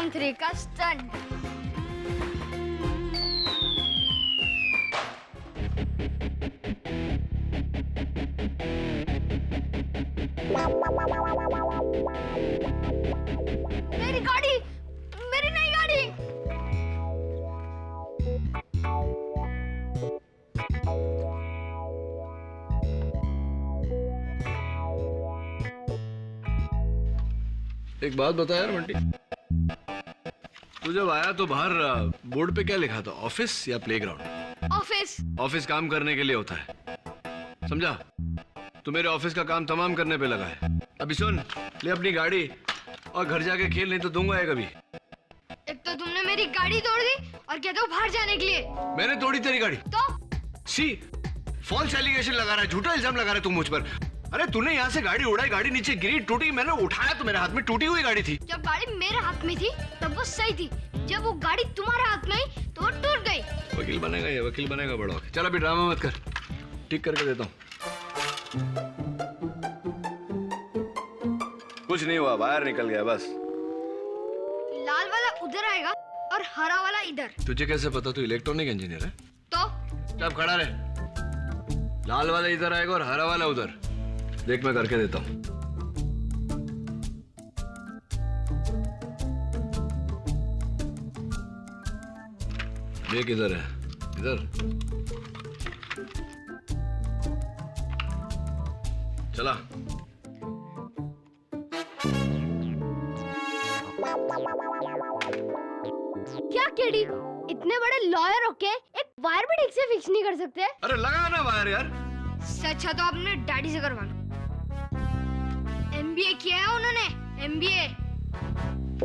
Round 3 का stunt. मेरी गाड़ी, मेरी नई गाड़ी। एक बात बता यार बंटी, तू जब आया तो बाहर बोर्ड पे क्या लिखा था, ऑफिस या प्लेग्राउंड? ऑफिस। ऑफिस काम करने के लिए होता है, समझा? तू मेरे ऑफिस का काम तमाम करने पे लगा है। अभी सुन, ले अपनी गाड़ी और घर जाके खेल, नहीं तो दूंगा ये कभी। एक तो तुमने मेरी गाड़ी तोड़ दी और कहते हो बाहर जाने के लिए। मैंने तोड़ी तेरी गाड़ी? तो सी, फॉल्स एलिगेशन लगा रहा है, झूठा इल्जाम लगा रहा है तू मुझ पर। अरे तूने यहाँ से गाड़ी उड़ाई, गाड़ी नीचे गिरी, टूटी, मैंने उठाया तो मेरे हाथ में टूटी हुई गाड़ी थी। जब गाड़ी मेरे हाथ में थी तब वो सही थी, जब वो गाड़ी तुम्हारे हाथ में आई तो वो टूट गई। वकील बनेगा ये, वकील बनेगा बड़ा होके। चल अभी ड्रामा मत कर, ठीक करके देता हूँ। कुछ नहीं हुआ, बाहर निकल गया बस। लाल वाला उधर आएगा और हरा वाला इधर। तुझे कैसे पता? तू इलेक्ट्रॉनिक इंजीनियर है? तो सब खड़ा रहे, लाल वाला इधर आएगा और हरा वाला उधर। देख मैं करके देता हूँ। देख इधर है, इधर चला। क्या केडी, इतने बड़े लॉयर होके एक वायर भी ठीक से फिक्स नहीं कर सकते? अरे लगा ना वायर यार। सच है तो आपने डैडी से करवा लो। एमबीए किया है उन्होंने, एमबीए।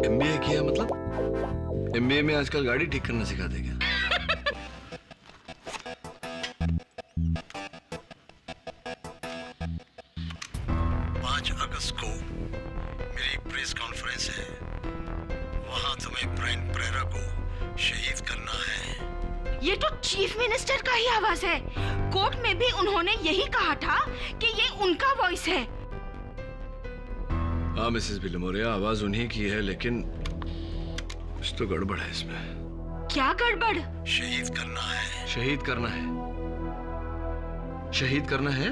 एमबीए किया मतलब? एमबीए में आजकल गाड़ी ठीक करना सिखाते क्या? 5 अगस्त को मेरी प्रेस कॉन्फ्रेंस है, वहां तुम्हें ब्रायन परेरा को शहीद करना है। ये तो चीफ मिनिस्टर का ही आवाज है। कोर्ट में भी उन्होंने यही कहा था कि ये उनका वॉइस है। हाँ मिसेस बिलमोरिया, आवाज उन्हीं की है, लेकिन कुछ तो गड़बड़ है इसमें। क्या गड़बड़? शहीद करना है। शहीद करना है? शहीद करना है?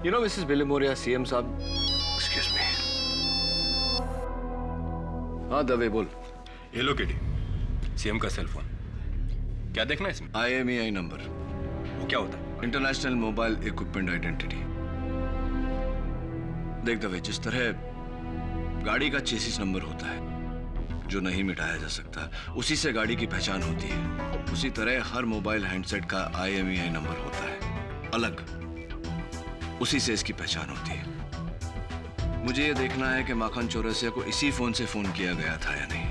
You know Mrs Bilimoria, CM साहब, एक्सक्यूज मी। हाँ दवे बोल। ये लो केडी, सीएम का सेल फोन। क्या देखना है इसमें? IMEI number. वो क्या होता है? International mobile equipment identity. देख दवे, जिस तरह गाड़ी का चेसिस नंबर होता है जो नहीं मिटाया जा सकता, उसी से गाड़ी की पहचान होती है, उसी तरह हर मोबाइल हैंडसेट का IMEI नंबर होता है, अलग, उसी से इसकी पहचान होती है। मुझे ये देखना है कि माखन चौरसिया को इसी फोन से फोन किया गया था या नहीं।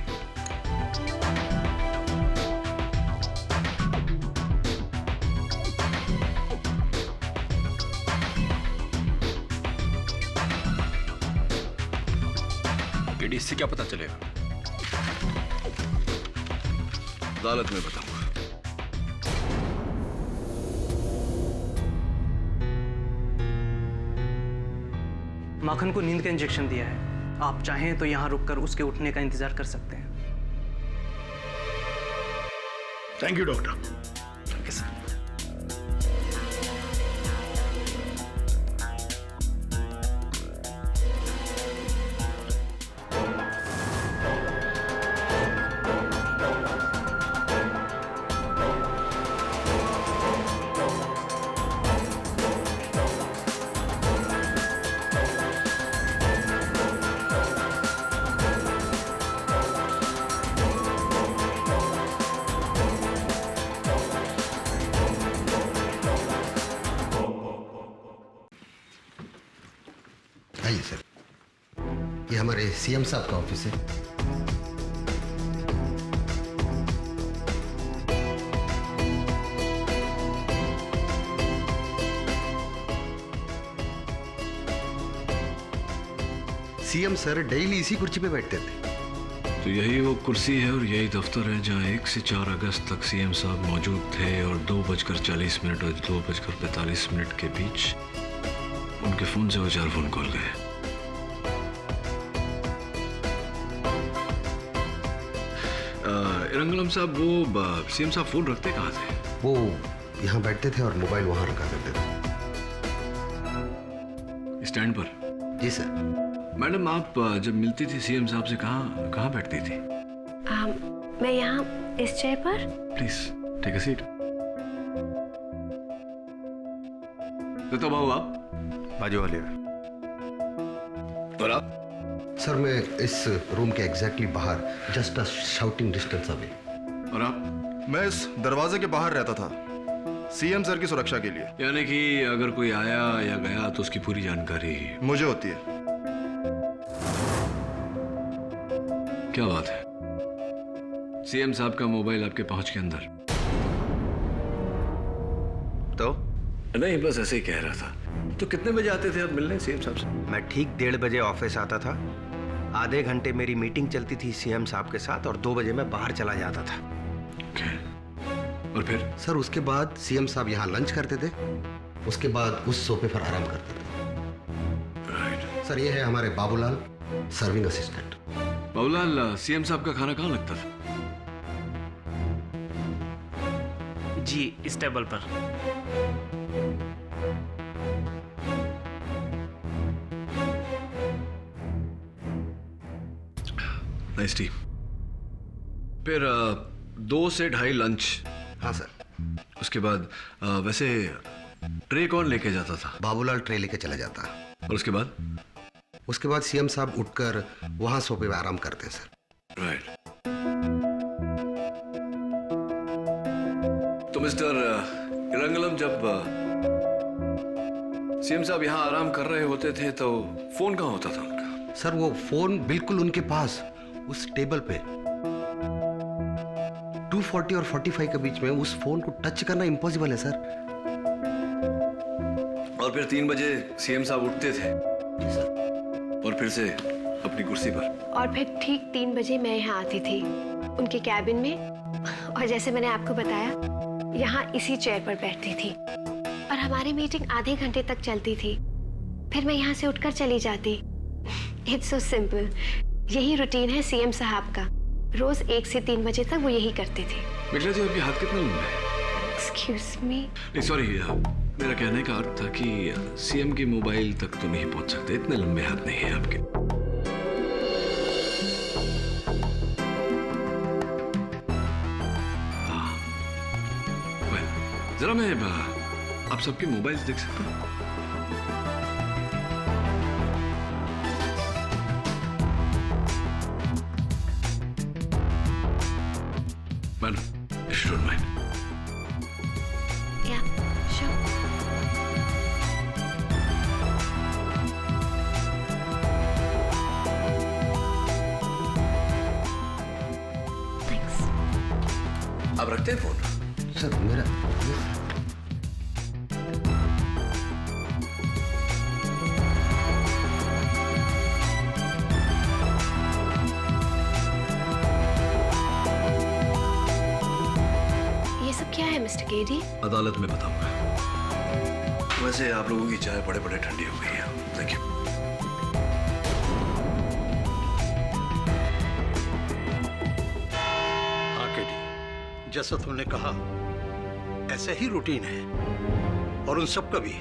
केडी, इससे क्या पता चलेगा? अदालत में बताऊंगा। माखन को नींद का इंजेक्शन दिया है। आप चाहें तो यहां रुककर उसके उठने का इंतजार कर सकते हैं। Thank you doctor. Okay sir. आइए सर, ये हमारे सीएम साहब का ऑफिस है। सीएम सर डेली इसी कुर्सी पे बैठते थे। तो यही वो कुर्सी है और यही दफ्तर है जहाँ 1 से 4 अगस्त तक सीएम साहब मौजूद थे और 2:40 और 2:45 के बीच उनके फोन से वो 4 फोन कॉल गए। रंगलम साहब, वो सीएम साहब फोन रखते कहाँ थे? वो यहाँ बैठते थे और मोबाइल वहाँ रखा करते थे। स्टैंड पर? जी सर। मैडम, आप जब मिलती थी सीएम साहब से कहाँ बैठती थी? मैं यहाँ इस चेयर पर। Please take a seat. तो बाबू आप? बाजू वाले। और आप? सर मैं इस रूम के एग्जैक्टली बाहर, just a shouting distance away. और आप? मैं इस दरवाजे के बाहर रहता था, सीएम सर की सुरक्षा के लिए। यानी कि अगर कोई आया या गया तो उसकी पूरी जानकारी मुझे होती है। क्या बात है? सीएम साहब का मोबाइल आपके पहुंच के अंदर? तो नहीं, बस ऐसे ही कह रहा था। तो कितने बजे आते थे आप मिलने सीएम साहब से? मैं ठीक 1:30 बजे ऑफिस आता था। आधे घंटे मेरी मीटिंग चलती थी सीएम साहब के साथ और 2 बजे मैं बाहर चला जाता था। और फिर? सर उसके बाद सीएम साहब यहाँ लंच करते थे, उसके बाद उस सोफे पर आराम करते थे। राइट। सर ये है हमारे Babulal, serving assistant. Babulal, CM साहब का खाना कहाँ लगता था? जी, इस टेबल पर। Nice T. फिर 2 से 2:30 लंच। हाँ सर। उसके बाद वैसे ट्रे कौन लेके जाता था? बाबूलाल ट्रे लेके चला जाता। और उसके बाद? उसके बाद सीएम साहब उठकर वहां सोफे पे आराम करते हैं सर। राइट। तो मिस्टर रंगलम, जब सीएम साहब यहाँ आराम कर रहे होते थे तो फोन कहाँ होता था उनका? सर वो फोन बिल्कुल उनके पास, उस टेबल पे। 240 और 45 के बीच में उस फोन को टच करना इम्पॉसिबल है सर। और फिर 3 बजे सीएम साहब उठते थे? जी सर। और फिर से अपनी कुर्सी पर? और फिर ठीक 3 बजे मैं यहाँ आती थी उनके कैबिन में, और जैसे मैंने आपको बताया यहाँ इसी चेयर पर बैठती थी और हमारी मीटिंग आधे घंटे तक चलती थी। फिर मैं यहाँ से उठकर चली जाती। It's so simple. यही रूटीन है सीएम साहब का। रोज 1 से 3 बजे तक वो यही करते थे। मिश्रा जी, आपके हाथ कितना लंबा है? Excuse me. नहीं सॉरी, मेरा कहने का अर्थ था कि सीएम के मोबाइल तक तो नहीं पहुंच सकते, इतने लंबे हाथ नहीं है आपके। जरा मैं आप सबके मोबाइल्स देख सकता हूँ? Madam, if you don't mind. Yeah, sure. Thanks. आप रखते हैं फोन? सर मेरा ये सब क्या है मिस्टर केडी? अदालत में बताऊंगा। वैसे आप लोगों की चाय बड़े बड़े ठंडी हो गई है। Thank you. हाँ केडी, जैसा तुमने कहा ऐसे ही रूटीन है और उन सब का भी।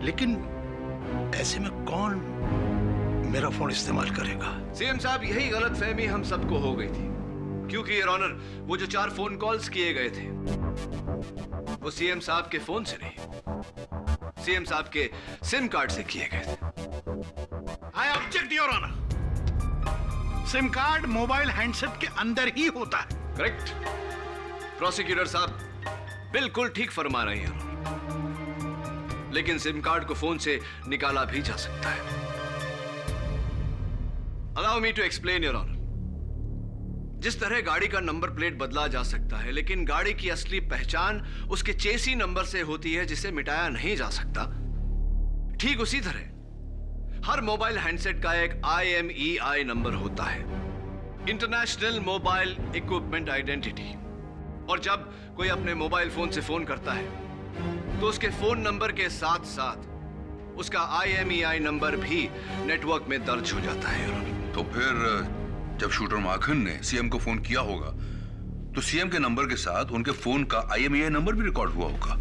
लेकिन ऐसे में कौन मेरा फोन इस्तेमाल करेगा? सीएम साहब, यही गलतफहमी हम सबको हो गई थी, क्योंकि योर ऑनर वो जो 4 फोन कॉल्स किए गए थे वो सीएम साहब के फोन से नहीं, सीएम साहब के सिम कार्ड से किए गए थे। I object your honour. SIM card mobile handset के अंदर ही होता है। करेक्ट। प्रोसिक्यूटर साहब बिल्कुल ठीक फरमा रहे हैं, लेकिन सिम कार्ड को फोन से निकाला भी जा सकता है। Allow me to explain, Your Honor. जिस तरह गाड़ी का नंबर प्लेट बदला जा सकता है, लेकिन गाड़ी की असली पहचान उसके चेसी नंबर से होती है जिसे मिटाया नहीं जा सकता, ठीक उसी तरह हर मोबाइल हैंडसेट का एक IMEI नंबर होता है, इंटरनेशनल मोबाइल इक्विपमेंट आइडेंटिटी। और जब कोई अपने मोबाइल फोन से फोन करता है तो उसके फोन नंबर के साथ साथ उसका IMEI नंबर भी नेटवर्क में दर्ज हो जाता है। तो फिर जब शूटर माखन ने सीएम को फोन किया होगा तो सीएम के नंबर के साथ उनके फोन का IMEI नंबर भी रिकॉर्ड हुआ होगा।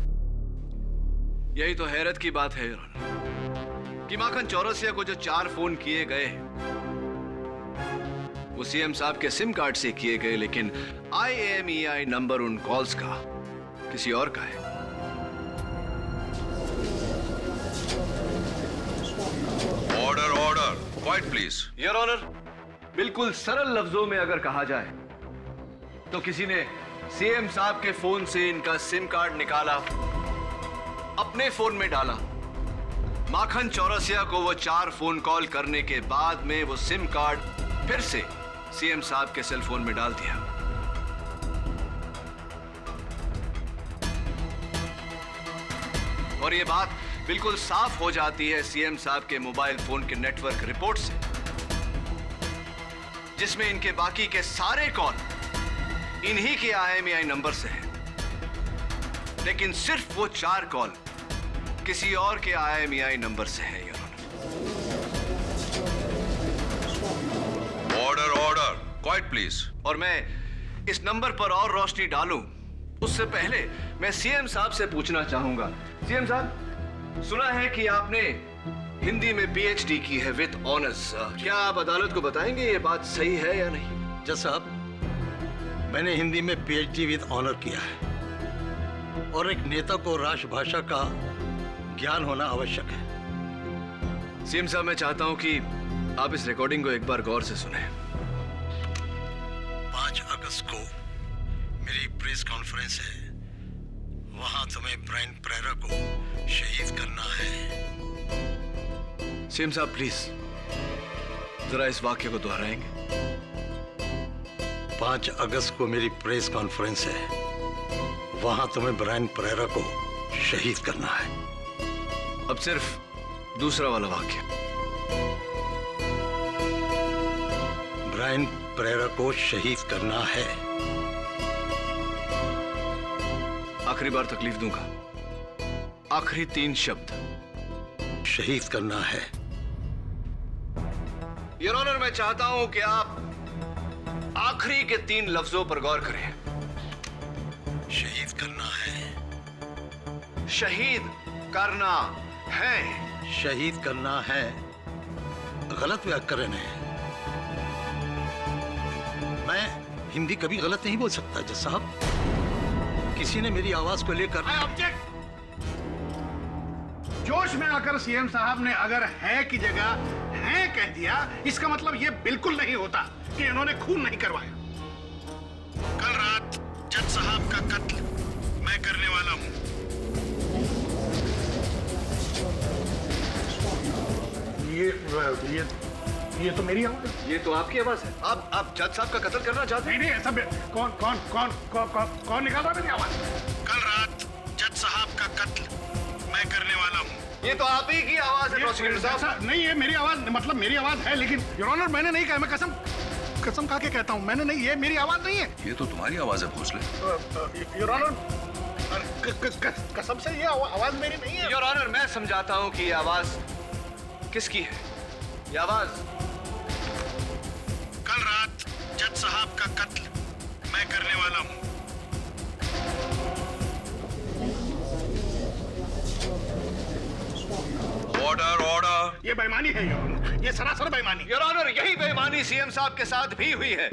यही तो हैरत की बात है कि माखन चौरसिया को जो 4 फोन किए गए वो सीएम साहब के सिम कार्ड से किए गए, लेकिन IMEI नंबर उन कॉल्स का किसी और का है। Order order, quiet please. Your honour, बिल्कुल सरल लफ्जों में अगर कहा जाए तो किसी ने सीएम साहब के फोन से इनका सिम कार्ड निकाला, अपने फोन में डाला, माखन चौरसिया को वो 4 फोन कॉल करने के बाद में वो सिम कार्ड फिर से सीएम साहब के सेल फोन में डाल दिया। और ये बात बिल्कुल साफ हो जाती है सीएम साहब के मोबाइल फोन के नेटवर्क रिपोर्ट से, जिसमें इनके बाकी के सारे कॉल इन्हीं के IMEI नंबर से हैं, लेकिन सिर्फ वो 4 कॉल किसी और के IMEI नंबर से है। Order order, quiet please. और मैं इस नंबर पर और रोशनी डालूं उससे पहले मैं सीएम साहब से पूछना चाहूंगा। सीएम साहब, सुना है कि आपने हिंदी में PhD की है विद ऑनर्स। क्या आप अदालत को बताएंगे ये बात सही है या नहीं? जज साहब, मैंने हिंदी में PhD विद ऑनर किया है और एक नेता को राष्ट्रभाषा का ज्ञान होना आवश्यक है। सीएम साहब, मैं चाहता हूं कि आप इस रिकॉर्डिंग को एक बार गौर से सुने। 5 अगस्त को मेरी प्रेस कॉन्फ्रेंस है, वहां तुम्हें ब्रायन प्रेरा को शहीद करना है। सीएम साहब, प्लीज जरा इस वाक्य को दोहराएंगे। 5 अगस्त को मेरी प्रेस कॉन्फ्रेंस है, वहां तुम्हें ब्रायन प्रेरा को शहीद करना है। अब सिर्फ दूसरा वाला वाक्य। ब्रायन प्रेरा को शहीद करना है। आखिरी बार तकलीफ दूंगा, आखिरी 3 शब्द। शहीद करना है। योर ऑनर, मैं चाहता हूं कि आप आखिरी के 3 लफ्जों पर गौर करें। शहीद करना है। शहीद करना है। शहीद करना है गलत व्याकरण है। मैं हिंदी कभी गलत नहीं बोल सकता जज साहब। किसी ने मेरी आवाज को लेकर ऑब्जेक्ट। जोश में आकर सीएम साहब ने अगर है की जगह है कह दिया, इसका मतलब यह बिल्कुल नहीं होता कि इन्होंने खून नहीं करवाया। कल रात जज साहब का कत्ल मैं करने वाला हूं। ये तो मेरी आवाज है। ये तो आपकी आवाज है। आप जज साहब का कत्ल करना चाहते हैं? नहीं, ऐसा कौन निकाल रहा है मेरी आवाज? कल रात जज साहब का कत्ल मैं करने वाला हूँ। ये तो आप ही की आवाज है प्रोसिक्यूटर साहब। नहीं, ये मेरी आवाज, मतलब मेरी आवाज है, लेकिन योर ऑनर मैंने नहीं कहा। मैं कसम खा के कहता हूँ, मैंने नहीं, ये मेरी आवाज नहीं है। ये तो तुम्हारी आवाज है भोसले। योर ऑनर, कसम से ये आवाज मेरी नहीं है। योर ऑनर, मैं समझाता हूँ कि ये आवाज किसकी है। ये आवाज कल रात जज साहब का कत्ल मैं करने वाला हूँ। Order order. ये बेईमानी है योर ऑनर, ये सरासर बेईमानी। योर ऑनर, यही बेईमानी सीएम साहब के साथ भी हुई है।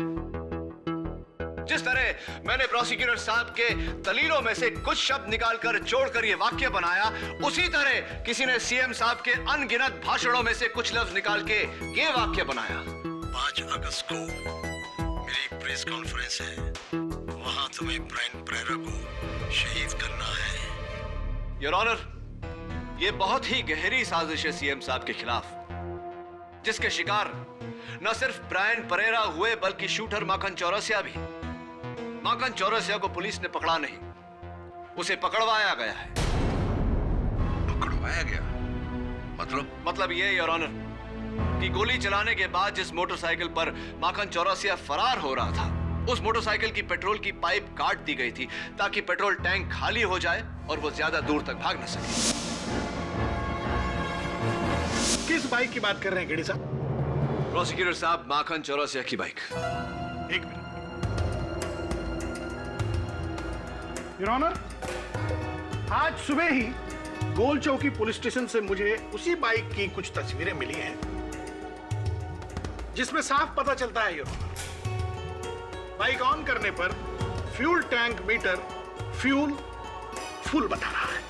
जिस तरह मैंने प्रोसिक्यूटर साहब के दलीलों में से कुछ शब्द निकालकर जोड़कर ये वाक्य बनाया, उसी तरह किसी ने सीएम साहब के अनगिनत भाषणों में से कुछ लफ्ज निकाल के ये वाक्य बनाया। 5 अगस्त को मेरी प्रेस कॉन्फ्रेंस है, वहां तुम्हें ब्रायन प्रेरा को शहीद करना है। योर ऑनर, ये बहुत ही गहरी साजिश है सीएम साहब के खिलाफ, जिसके शिकार न सिर्फ ब्रायन परेरा हुए बल्कि शूटर माखन चौरसिया भी। माखन चौरसिया को पुलिस ने पकड़ा नहीं, उसे पकड़वाया गया है। पकड़वाया गया? मतलब ये योर ऑनर कि गोली चलाने के बाद जिस मोटरसाइकिल पर माखन चौरसिया फरार हो रहा था, उस मोटरसाइकिल की पेट्रोल की पाइप काट दी गई थी ताकि पेट्रोल टैंक खाली हो जाए और वो ज्यादा दूर तक भाग न सके। किस बाइक की बात कर रहे हैं गेड़ी साहब? प्रोसिक्यूटर साहब, माखन चौरसिया की बाइक। एक मिनट। योर ऑनर, आज सुबह ही गोल चौकी पुलिस स्टेशन से मुझे उसी बाइक की कुछ तस्वीरें मिली हैं, जिसमें साफ पता चलता है योर ऑनर, बाइक ऑन करने पर fuel tank meter fuel full बता रहा है,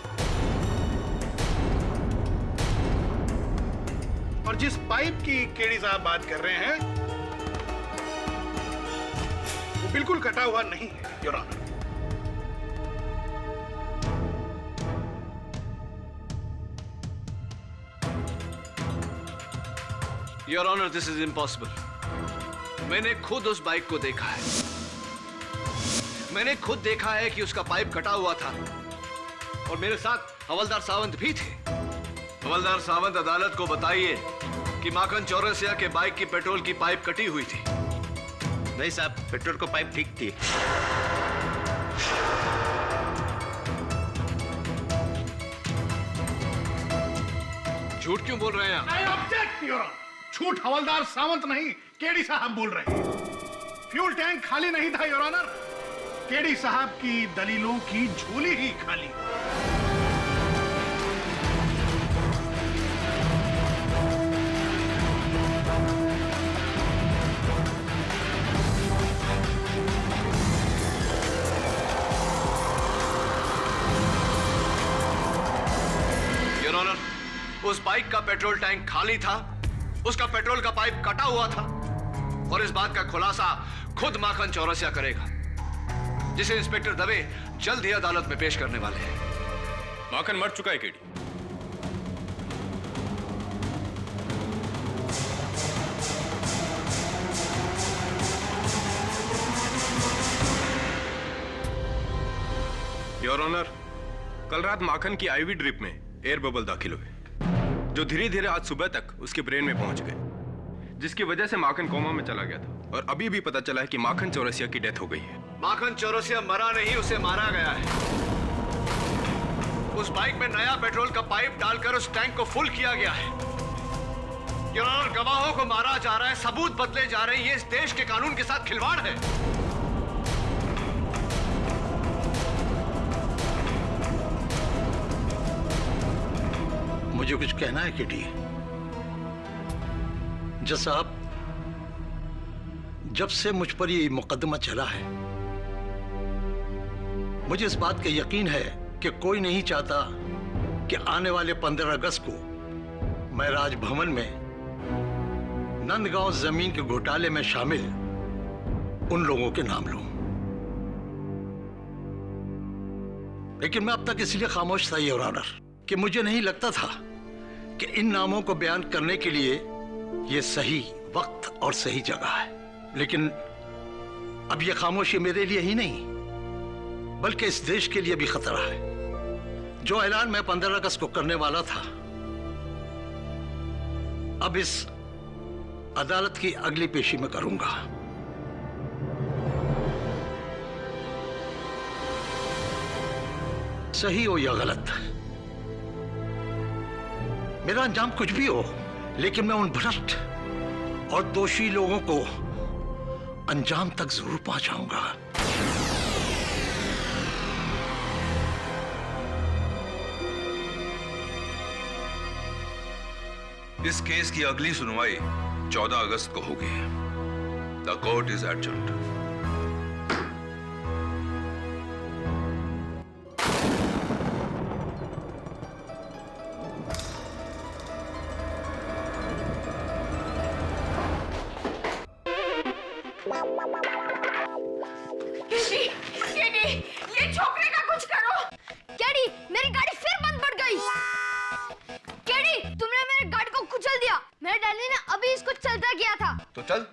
और जिस पाइप की केडी साहब बात कर रहे हैं वो बिल्कुल कटा हुआ नहीं है your honour. Your honour, this is impossible. मैंने खुद उस बाइक को देखा है। मैंने खुद देखा है कि उसका पाइप कटा हुआ था, और मेरे साथ हवलदार सावंत भी थे। हवलदार सावंत, अदालत को बताइए कि माखन चौरसिया के बाइक की पेट्रोल की पाइप कटी हुई थी। नहीं साहब, पेट्रोल को पाइप ठीक थी। झूठ क्यों बोल रहे हैं आप? I object, Your Honor। झूठ हवलदार सावंत नहीं, केडी साहब बोल रहे हैं। फ्यूल टैंक खाली नहीं था योर ऑनर, केडी साहब की दलीलों की झोली ही खाली। योर ऑनर, उस बाइक का पेट्रोल टैंक खाली था, उसका पेट्रोल का पाइप कटा हुआ था, और इस बात का खुलासा खुद माखन चौरसिया करेगा, जिसे इंस्पेक्टर दवे जल्द ही अदालत में पेश करने वाले हैं। माखन मर चुका है केडी। योर ऑनर, कल रात माखन की आईवी ड्रिप में एयर बबल दाखिल हुए, जो धीरे धीरे आज सुबह तक उसके ब्रेन में पहुंच गए, जिसकी वजह से माखन कोमा में चला गया था, और अभी भी पता चला है कि माखन चौरसिया की डेथ हो गई है। माखन चौरसिया मरा नहीं, उसे मारा गया है। उस बाइक में नया पेट्रोल का पाइप डालकर उस टैंक को फुल किया गया है। योर ऑनर, गवाहों को मारा जा रहा है, सबूत बदले जा रहे हैं, ये इस देश के कानून के साथ खिलवाड़ है। मुझे कुछ कहना है केडी? जज साहब, जब से मुझ पर ये मुकदमा चला है, मुझे इस बात का यकीन है कि कोई नहीं चाहता कि आने वाले 15 अगस्त को मैं राजभवन में नंदगांव जमीन के घोटाले में शामिल उन लोगों के नाम लूं। लेकिन मैं अब तक इसलिए खामोश था योर ऑनर कि मुझे नहीं लगता था कि इन नामों को बयान करने के लिए यह सही वक्त और सही जगह है। लेकिन अब यह खामोशी मेरे लिए ही नहीं, बल्कि इस देश के लिए भी खतरा है। जो ऐलान मैं 15 अगस्त को करने वाला था, अब इस अदालत की अगली पेशी में करूंगा। सही हो या गलत, मेरा अंजाम कुछ भी हो, लेकिन मैं उन भ्रष्ट और दोषी लोगों को अंजाम तक जरूर पहुंचाऊंगा। इस केस की अगली सुनवाई 14 अगस्त को होगी। The court is adjourned. ये छोकरे का कुछ करो। केडी, मेरी गाड़ी फिर बंद पड़ गई। केडी, तुमने मेरी गाड़ी को कुचल दिया। मेरे डैडी ने अभी इसको चलता किया था। तो चल,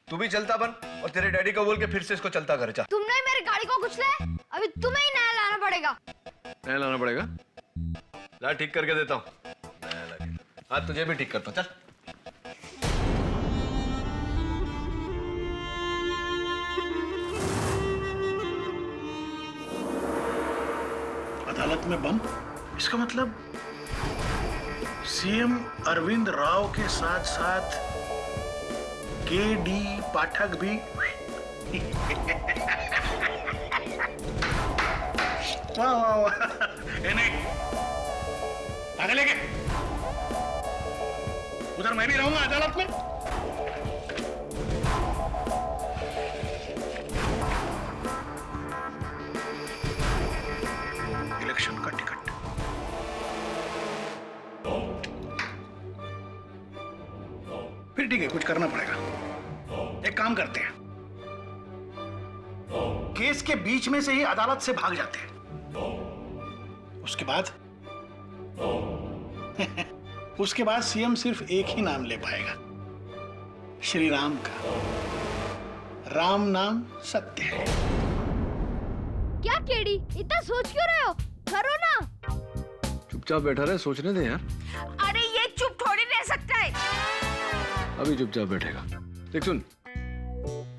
तू भी चलता बन, और तेरे डैडी को बोल के फिर से इसको चलता कर। जा। तुमने मेरी गाड़ी को कुचला है, अभी तुम्हें ही नया लाना पड़ेगा। नया लाना पड़ेगा? ला, ठीक करके देता हूँ। हाँ, तुझे भी ठीक करता हूँ, चल। अदालत में बम, इसका मतलब सीएम अरविंद राव के साथ साथ के.डी. पाठक भी वाह वाह वाह। नहीं आगे लेके उधर मैं भी रहूंगा अदालत में। इलेक्शन का टिकट फिर ठीक है, कुछ करना पड़ेगा। एक काम करते हैं, केस के बीच में से ही अदालत से भाग जाते हैं। उसके बाद उसके बाद सीएम सिर्फ एक ही नाम ले पाएगा, श्री राम का। राम नाम सत्य है। क्या केडी, इतना सोच क्यों रहे हो? करो ना। चुपचाप बैठा रहे, सोचने दे यार। अरे ये चुप थोड़ी रह सकता है। अभी चुपचाप बैठेगा। देख सुन,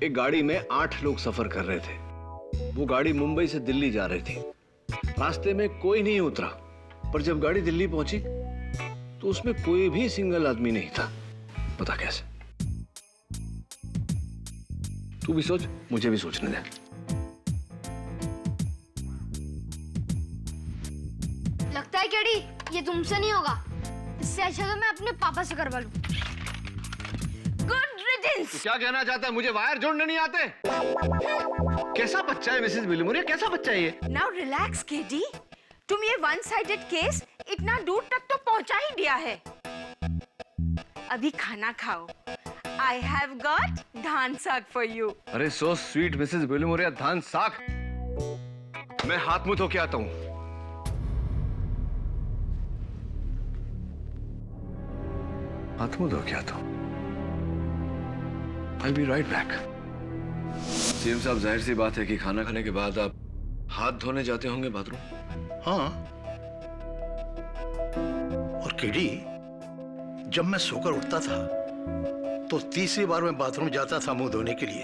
एक गाड़ी में 8 लोग सफर कर रहे थे। वो गाड़ी मुंबई से दिल्ली जा रही थी। रास्ते में कोई नहीं उतरा, पर जब गाड़ी दिल्ली पहुंची तो उसमें कोई भी सिंगल आदमी नहीं था। पता कैसे? तू भी सोच, मुझे भी सोचने दे। लगता है केडी ये तुमसे नहीं होगा। इससे अच्छा तो मैं अपने पापा से करवा लूं। Good riddance. क्या कहना चाहता है? मुझे वायर जोड़ने नहीं आते? कैसा बच्चा है मिसेस विलियम्स, कैसा बच्चा है ये? नाउ रिलैक्स केडी, तुम ये वन साइडेड केस इतना दूर तक तो पहुंचा ही दिया है। अभी खाना खाओ। I have got धान साग for you. अरे सो स्वीट मिसेस विलियम्स, धान साग। मैं हाथ मुंह धो के आता हूँ। हाथ मुंह धो के आता हूँ। I'll be right back. CM साहब, जाहिर सी बात है कि खाना खाने के बाद आप हाथ धोने जाते होंगे बाथरूम। हाँ, और केडी, जब मैं सोकर उठता था तो तीसरी बार मैं बाथरूम जाता था मुंह धोने के लिए।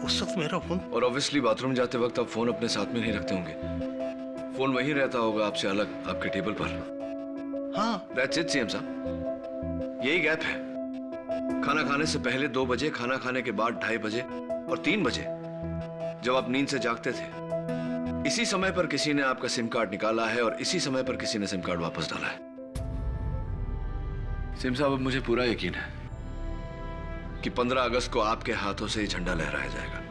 उस वक्त मेरा फोन, और ऑब्वियसली बाथरूम जाते वक्त आप फोन अपने साथ में नहीं रखते होंगे। फोन वहीं रहता होगा आपसे अलग, आपके टेबल पर। हाँ, दैट्स इट सीएम साहब, यही गैप है। खाना खाने से पहले 2 बजे, खाना खाने के बाद 2:30 बजे और 3 बजे जब आप नींद से जागते थे, इसी समय पर किसी ने आपका सिम कार्ड निकाला है और इसी समय पर किसी ने सिम कार्ड वापस डाला है। सिम साहब, अब मुझे पूरा यकीन है कि 15 अगस्त को आपके हाथों से ही झंडा लहराया जाएगा।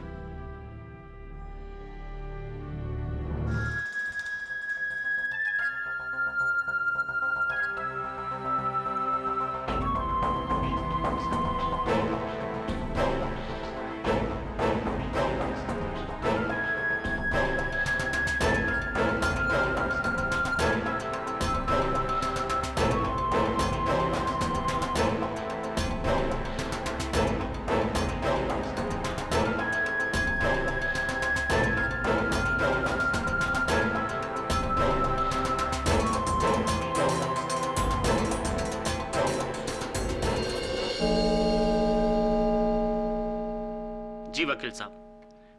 जी वकील साहब,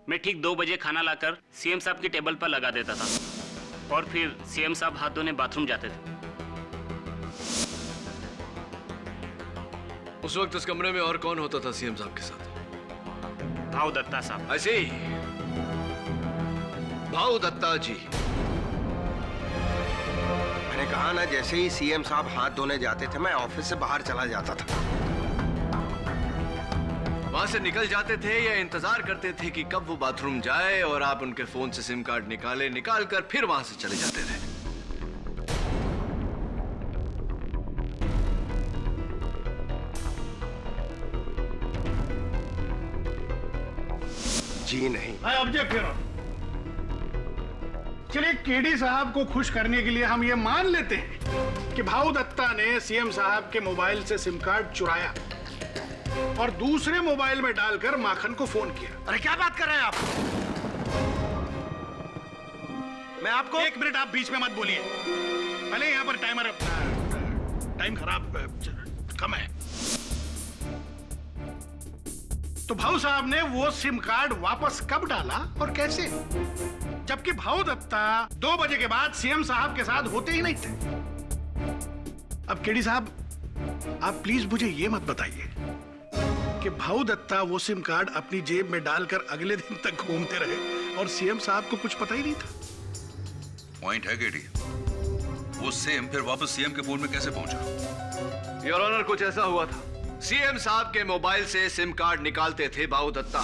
मैं ठीक 2 बजे खाना लाकर सीएम साहब की टेबल पर लगा देता था और फिर सीएम साहब हाथ धोने बाथरूम जाते थे। उस वक्त उस कमरे में और कौन होता था सीएम साहब के साथ? भाऊ दत्ता साहब। ऐसे ही, भाऊ दत्ता जी। मैंने कहा ना, जैसे ही सीएम साहब हाथ धोने जाते थे मैं ऑफिस से बाहर चला जाता था। वहां से निकल जाते थे या इंतजार करते थे कि कब वो बाथरूम जाए और आप उनके फोन से सिम कार्ड निकाल कर फिर वहां से चले जाते थे? जी नहीं। मैं ऑब्जेक्ट कह रहा हूं। चलिए, केडी साहब को खुश करने के लिए हम ये मान लेते हैं कि भाऊ दत्ता ने सीएम साहब के मोबाइल से सिम कार्ड चुराया और दूसरे मोबाइल में डालकर माखन को फोन किया। अरे क्या बात कर रहे हैं आप? मैं आपको 1 मिनट, आप बीच में मत बोलिए। पहले यहाँ पर टाइम खराब कम है। तो भाऊ साहब ने वो सिम कार्ड वापस कब डाला और कैसे, जबकि भाऊ दत्ता 2 बजे के बाद सीएम साहब के साथ होते ही नहीं थे? अब केडी साहब, आप प्लीज मुझे ये मत बताइए कि भाऊ दत्ता वो सिम कार्ड अपनी जेब में डालकर अगले दिन तक घूमते रहे और सीएम साहब को कुछ पता ही नहीं था। पॉइंट है केडी, वो सेम फिर वापस सीएम के फोन में कैसे पहुंचा? योर ऑनर, कुछ ऐसा हुआ था। सीएम साहब के मोबाइल से सिम कार्ड निकालते थे भाऊ दत्ता,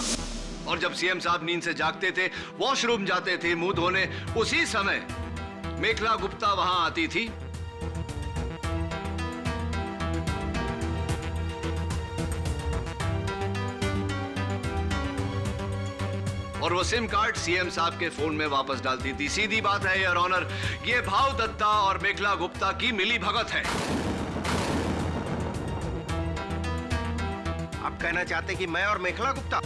और जब सीएम साहब नींद से जागते थे, वॉशरूम जाते थे मुंह धोने, उसी समय मेखला गुप्ता वहां आती थी। और वो सिम कार्ड सीएम साहब के फोन में वापस डालती थी। सीधी बात है योर ऑनर, ये भाऊ दत्ता और मेखला गुप्ता की मिली भगत है। आप कहना चाहते कि मैं और मेखला गुप्ता?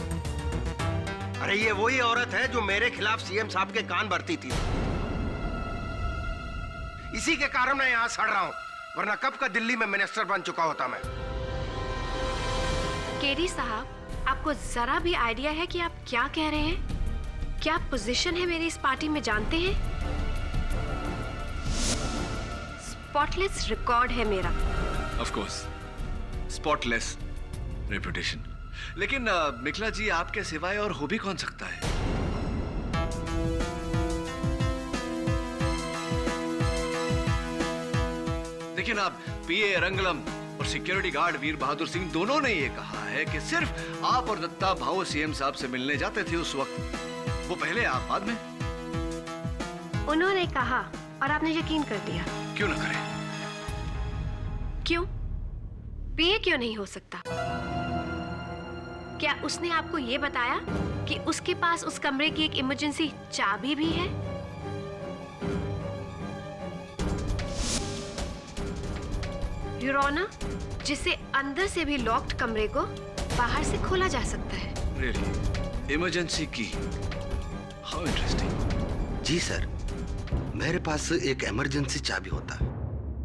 अरे ये वही औरत है जो मेरे खिलाफ सीएम साहब के कान भरती थी। इसी के कारण मैं यहां सड़ रहा हूं, वरना कब का दिल्ली में मिनिस्टर बन चुका होता मैं। केडी साहब, आपको जरा भी आइडिया है कि आप क्या कह रहे हैं? क्या पोजीशन है मेरी इस पार्टी में जानते हैं? स्पॉटलेस रिकॉर्ड है मेरा। Of course, spotless reputation. लेकिन मिखला जी, आपके सिवाय और हो भी कौन सकता है? लेकिन आप पीए रंगलम और सिक्योरिटी गार्ड वीर बहादुर सिंह दोनों ने ये कहा है कि सिर्फ आप और दत्ता भाऊ सीएम साहब से मिलने जाते थे उस वक्त। वो पहले, आप बाद में। उन्होंने कहा और आपने यकीन कर दिया। क्यों ना करें? क्यों? पीए क्यों नहीं हो सकता? क्या उसने आपको ये बताया कि उसके पास उस कमरे की एक इमरजेंसी चाबी भी है? योर ऑनर, जिससे अंदर से भी लॉक्ड कमरे को बाहर से खोला जा सकता है। रियली? इमरजेंसी की? How interesting. जी सर, मेरे पास एक इमरजेंसी चाबी होता है,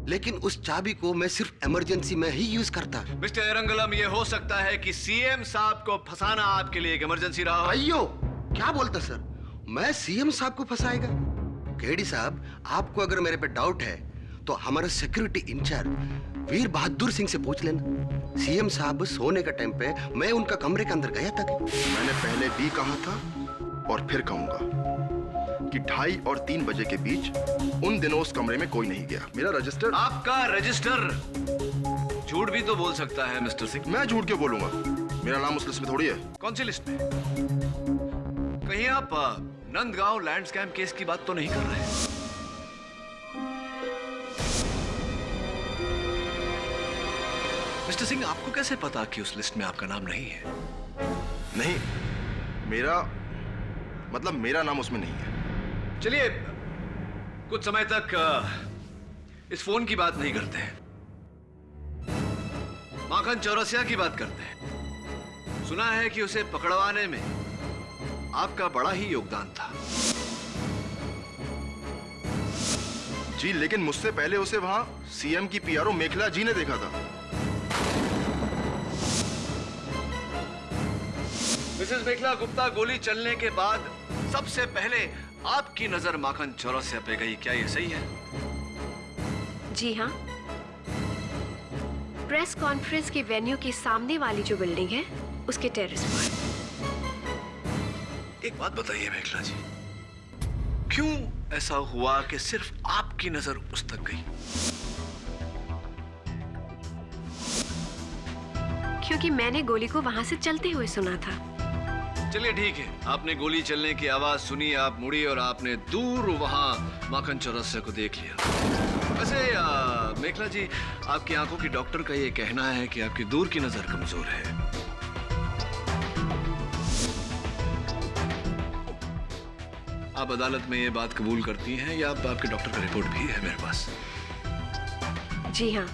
लेकिन उस चाबी को मैं सिर्फ इमरजेंसी में ही यूज करता। मिस्टर रंगलम, ये हो सकता है कि सीएम साहब को फंसाना आपके लिए एक इमरजेंसी रहा हो। अयो, क्या बोलता सर? मैं सीएम साहब को फंसाएगा? केडी साहब, आपको अगर मेरे पे डाउट है तो हमारा सिक्योरिटी इंचार्ज वीर बहादुर सिंह से पूछ लेना। सीएम साहब सोने का टाइम पे मैं उनका कमरे के अंदर गया था। मैंने पहले भी कहा था और फिर कहूंगा कि 2:30 और 3 बजे के बीच उन दिनों उस कमरे में कोई नहीं गया। मेरा रजिस्टर। आपका रजिस्टर झूठ भी तो बोल सकता है मिस्टर सिंह। मैं झूठ क्यों बोलूंगा? मेरा नाम उस लिस्ट में थोड़ी है। कौन सी लिस्ट में? कहीं आप नंदगांव लैंड स्कैम केस की बात तो नहीं कर रहे? मिस्टर सिंह, आपको कैसे पता कि उस लिस्ट में आपका नाम नहीं है? नहीं, मेरा नाम उसमें नहीं है। चलिए, कुछ समय तक इस फोन की बात नहीं करते हैं, माखन चौरसिया की बात करते हैं। सुना है कि उसे पकड़वाने में आपका बड़ा ही योगदान था। जी, लेकिन मुझसे पहले उसे वहां सीएम की पीआरओ मेखला जी ने देखा था। मिसेस मेखला गुप्ता गोली चलने के बाद सबसे पहले आपकी नजर माखन चौरसिया पे गई, क्या ये सही है? जी हाँ। प्रेस कॉन्फ्रेंस के वेन्यू के सामने वाली जो बिल्डिंग है, उसके टेरेस पर। एक बात बताइए मेखला जी, क्यों ऐसा हुआ कि सिर्फ आपकी नजर उस तक गई? क्योंकि मैंने गोली को वहां से चलते हुए सुना था। चलिए ठीक है, आपने गोली चलने की आवाज सुनी, आप मुड़ी और आपने दूर वहां माखन चौरसिया को देख लिया। वैसे मेखला जी, आपकी आंखों की डॉक्टर का ये कहना है कि आपकी दूर की नजर कमजोर है। आप अदालत में ये बात कबूल करती हैं या आपके डॉक्टर का रिपोर्ट भी है मेरे पास? जी हाँ,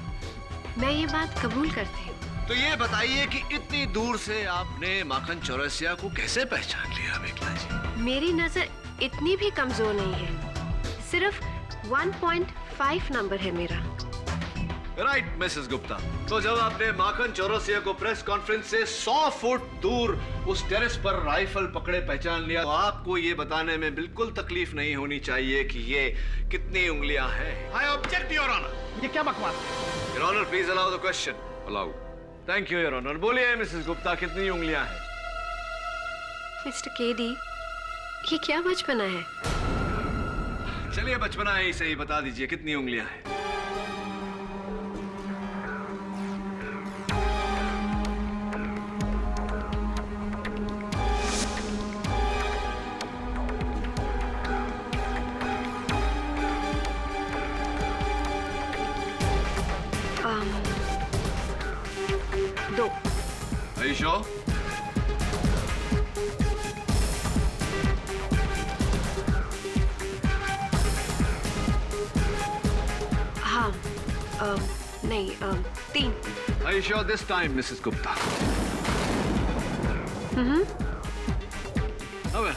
मैं ये बात कबूल करती हूँ। तो ये बताइए कि इतनी दूर से आपने माखन चौरसिया को कैसे पहचान लिया मेखला जी? मेरी नजर इतनी भी कमजोर नहीं है, सिर्फ 1.5 नंबर है मेरा। Right Mrs Gupta. तो जब आपने माखन चौरसिया को प्रेस कॉन्फ्रेंस से 100 फुट दूर उस टेरेस पर राइफल पकड़े पहचान लिया, तो आपको ये बताने में बिल्कुल तकलीफ नहीं होनी चाहिए कि ये कितनी उंगलियां हैं। I object your honour. ये क्या बकवास है? Your honour please allow the question. Allow. Thank you your honour. बोलिए मिसेस गुप्ता, कितनी उंगलियां हैं? मिस्टर केडी, ये क्या बचपना है? चलिए बचपना है ही सही, बता दीजिए कितनी उंगलियां हैं? दो। Are you sure? हाँ, नहीं, 3। Are you sure this time, Mrs. Gupta? Oh well.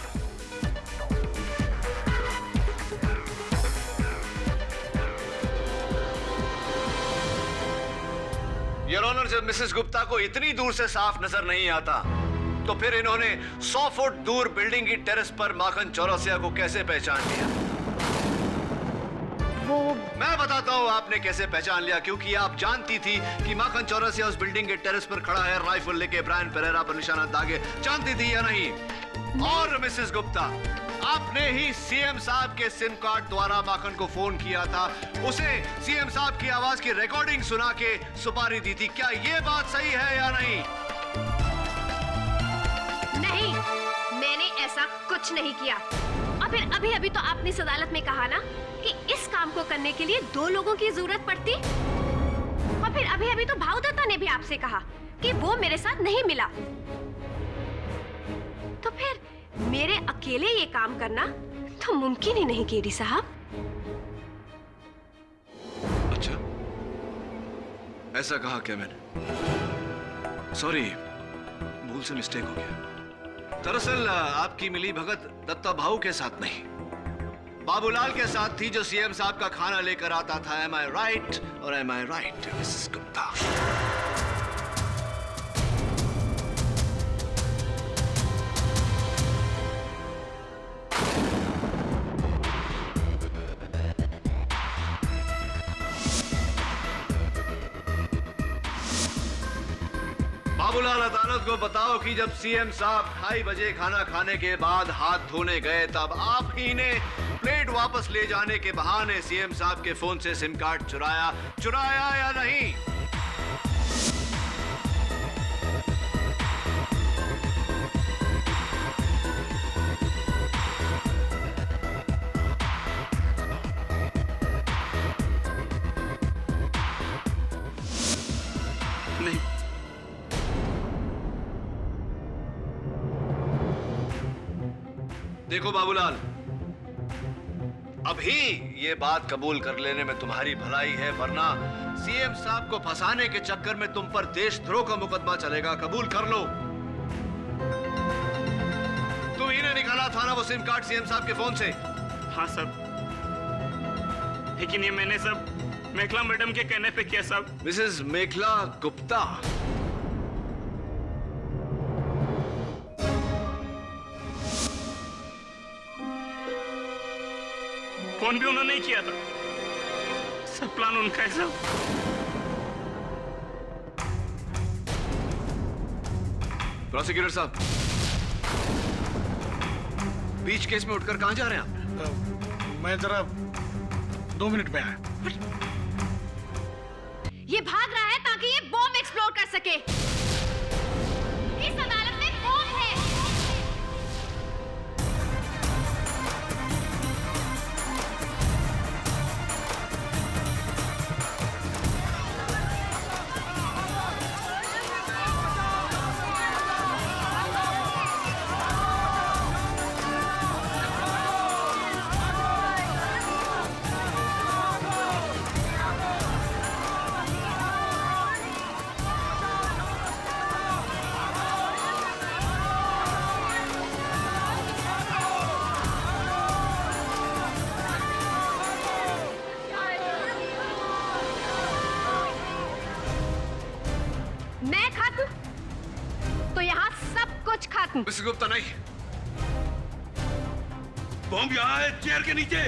Your honour, जब मिसेस गुप्ता को इतनी दूर से साफ नजर नहीं आता, तो फिर इन्होंने 100 फुट दूर बिल्डिंग की टेरेस पर माखन चौरसिया को कैसे पहचान लिया? वो मैं बताता हूँ आपने कैसे पहचान लिया, क्योंकि आप जानती थी कि माखन चौरसिया उस बिल्डिंग के टेरेस पर खड़ा है, राइफल लेके ब्रायन पेरेरा पर निशाना दागे। जानती थी या नहीं? और मिसेस गुप्ता, आपने ही सीएम साहब के सिम कार्ड द्वारा माखन को फोन किया था, उसे सीएम साहब की आवाज की रिकॉर्डिंग सुना के सुपारी दी थी। क्या ये बात सही है या नहीं? नहीं, मैंने ऐसा कुछ नहीं किया। और फिर अभी अभी तो आपने इस अदालत में कहा ना कि इस काम को करने के लिए 2 लोगों की जरूरत पड़ती। और फिर अभी अभी तो भाऊ दत्ता ने भी आपसे कहा कि वो मेरे साथ नहीं मिला। तो फिर मेरे अकेले ये काम करना तो मुमकिन ही नहीं केडी साहब। अच्छा, ऐसा कहा क्या मैंने? सॉरी, भूल से मिस्टेक हो गया। दरअसल आपकी मिली भगत दत्ता भाऊ के साथ नहीं, बाबूलाल के साथ थी, जो सीएम साहब का खाना लेकर आता था। एम आई राइट और एम आई राइट मिसेस गुप्ता? बाबूलाल, अदालत को बताओ कि जब सीएम साहब 2:30 बजे खाना खाने के बाद हाथ धोने गए, तब आप ही ने प्लेट वापस ले जाने के बहाने सीएम साहब के फोन से सिम कार्ड चुराया या नहीं? नहीं। देखो बाबूलाल, अभी ये बात कबूल कर लेने में तुम्हारी भलाई है, वरना सीएम साहब को फंसाने के चक्कर में तुम पर देशद्रोह का मुकदमा चलेगा। कबूल कर लो। तुम ही ने निकाला था ना वो सिम कार्ड सीएम साहब के फोन से? हाँ सब, लेकिन ये मैंने सब मेखला मैडम के कहने पे किया सब। मिसेस मेखला गुप्ता? फोन भी उन्होंने ही किया था, सब प्लान उनका है सब। प्रोसिक्यूटर साहब, बीच केस में उठकर कहां जा रहे हैं आप? मैं जरा 2 मिनट में आया। ये भाग रहा है ताकि ये बॉम्ब एक्सप्लोर कर सके। इस अदालत में बॉम्ब है। warten. मिसेस गुप्ता नहीं, बॉम्ब यहाँ है, चेयर के नीचे।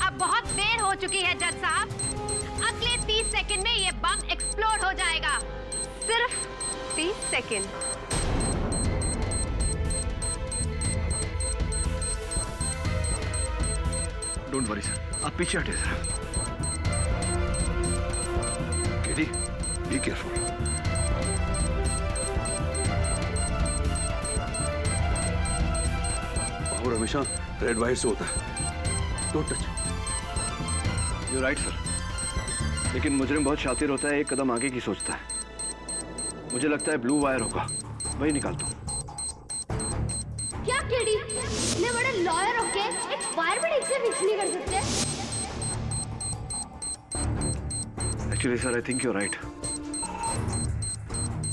अब बहुत देर हो चुकी है जज साहब। अगले 30 सेकंड में ये बम एक्सप्लोड हो जाएगा। सिर्फ 30 सेकंड। डोंट वरी सर, आप पीछे हटे सर। KD, be careful. और हमेशा रेड वायर से होता है, don't touch. You right sir, लेकिन मुजरिम बहुत शातिर होता है, एक कदम आगे की सोचता है। मुझे लगता है ब्लू वायर होगा, वही निकालता हूँ। क्या केडी, इतने बड़े लॉयर होके एक फायर ब्रिगेड से फिक्स नहीं कर सकते? Actually sir, I think you right,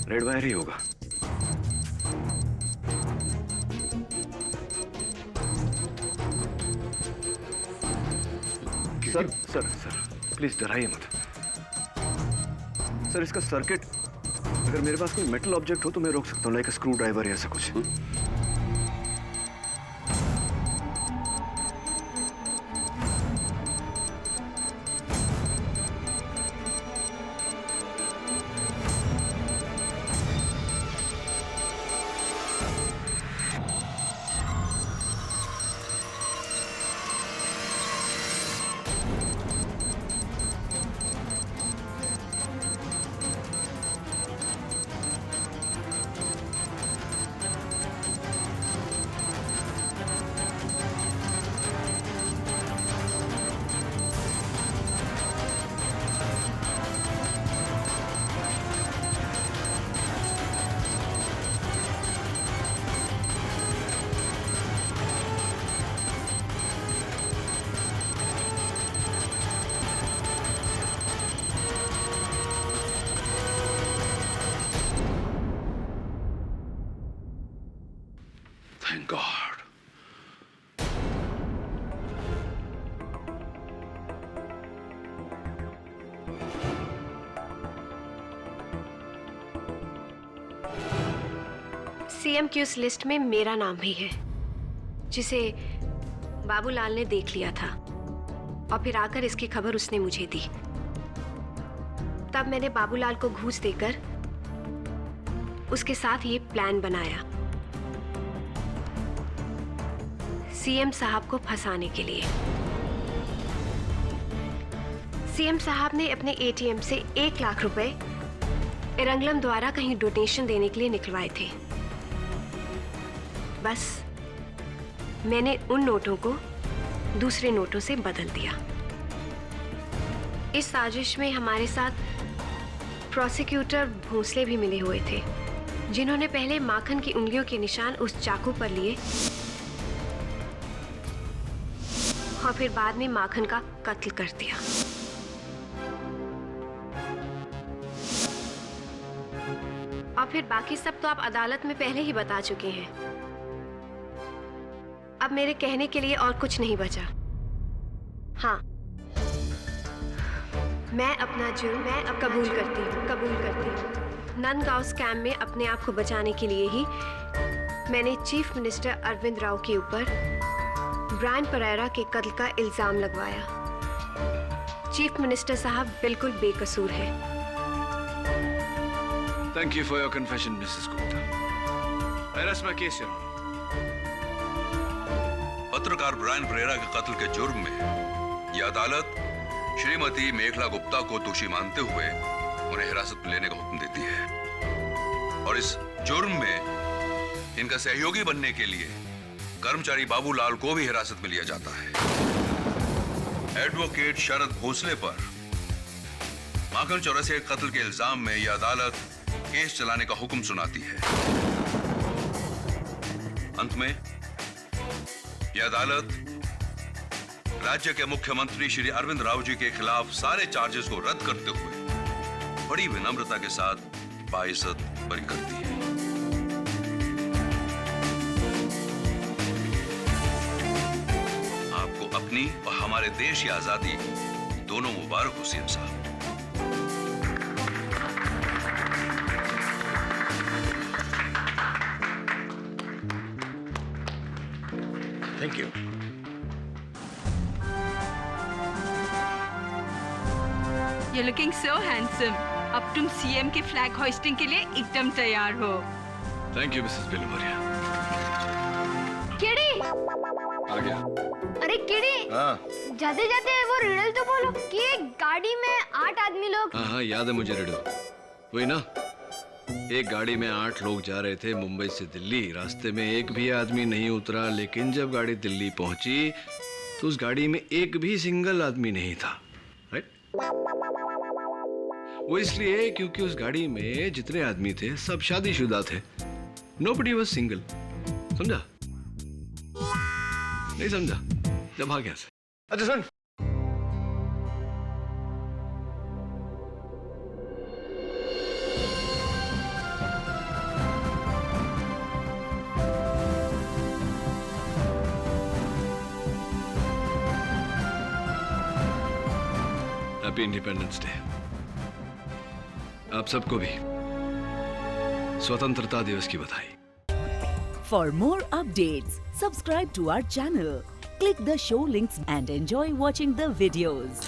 red wire ही होगा। सर सर सर प्लीज डराइए मत सर। इसका सर्किट, अगर मेरे पास कोई मेटल ऑब्जेक्ट हो तो मैं रोक सकता हूँ, लाइक स्क्रू ड्राइवर या ऐसा कुछ। Thank God. सीएम की उस लिस्ट में मेरा नाम भी है, जिसे बाबूलाल ने देख लिया था और फिर आकर इसकी खबर उसने मुझे दी। तब मैंने बाबूलाल को घूस देकर उसके साथ ये प्लान बनाया, सीएम साहब को फंसाने के लिए। सीएम साहब ने अपने एटीएम से 1 लाख रुपए एरंगलम द्वारा कहीं डोनेशन देने के लिए निकलवाए थे। बस मैंने उन नोटों को दूसरे नोटों से बदल दिया। इस साजिश में हमारे साथ प्रोसिक्यूटर भोसले भी मिले हुए थे, जिन्होंने पहले माखन की उंगलियों के निशान उस चाकू पर लिए और फिर बाद में माखन का कत्ल कर दिया। और फिर बाकी सब तो आप अदालत में पहले ही बता चुके हैं। अब मेरे कहने के लिए और कुछ नहीं बचा। हाँ, मैं अपना जुर्म कबूल करती हूँ। नंदगांव स्कैम में अपने आप को बचाने के लिए ही मैंने चीफ मिनिस्टर अरविंद राव के ऊपर ब्रायन परेरा के कत्ल का इल्जाम लगवाया। चीफ मिनिस्टर साहब बिल्कुल बेकसूर हैं। Thank you for your confession, Mrs. Gupta. I rest my case, Your Honor. पत्रकार ब्रायन परेरा के कत्ल के जुर्म में यह अदालत श्रीमती मेखला गुप्ता को दोषी मानते हुए उन्हें हिरासत में लेने का हुक्म देती है और इस जुर्म में इनका सहयोगी बनने के लिए कर्मचारी बाबूलाल को भी हिरासत में लिया जाता है। एडवोकेट शरद भोसले पर माखन चौरसिया के कत्ल के इल्जाम में यह अदालत केस चलाने का हुक्म सुनाती है। अंत में यह अदालत राज्य के मुख्यमंत्री श्री अरविंद राव जी के खिलाफ सारे चार्जेस को रद्द करते हुए बड़ी विनम्रता के साथ बाइज्जत बरी करती है। आपको अपनी और हमारे देश की आजादी दोनों मुबारक हो सीएम साहब। Thank you. You're looking so handsome. अब तुम सीएम के फ्लैग होइस्टिंग के लिए एकदम तैयार हो। Thank you Mrs Bilimoria. KD आ गया। अरे केडी हाँ जाते जाते वो रिडल तो बोलो कि एक गाड़ी में 8 आदमी लोग। हाँ याद है मुझे रिडल। वही ना, एक गाड़ी में 8 लोग जा रहे थे मुंबई से दिल्ली। रास्ते में एक भी आदमी नहीं उतरा, लेकिन जब गाड़ी दिल्ली पहुंची तो उस गाड़ी में एक भी सिंगल आदमी नहीं था। राइट? वो इसलिए क्योंकि उस गाड़ी में जितने आदमी थे सब शादीशुदा थे। Nobody was single. समझा? नहीं समझा? जब भाग गया से। अच्छा सुन, हैप्पी इंडिपेंडेंस डे। आप सबको भी स्वतंत्रता दिवस की बधाई। For more updates, subscribe to our channel, click the show links and enjoy watching the videos.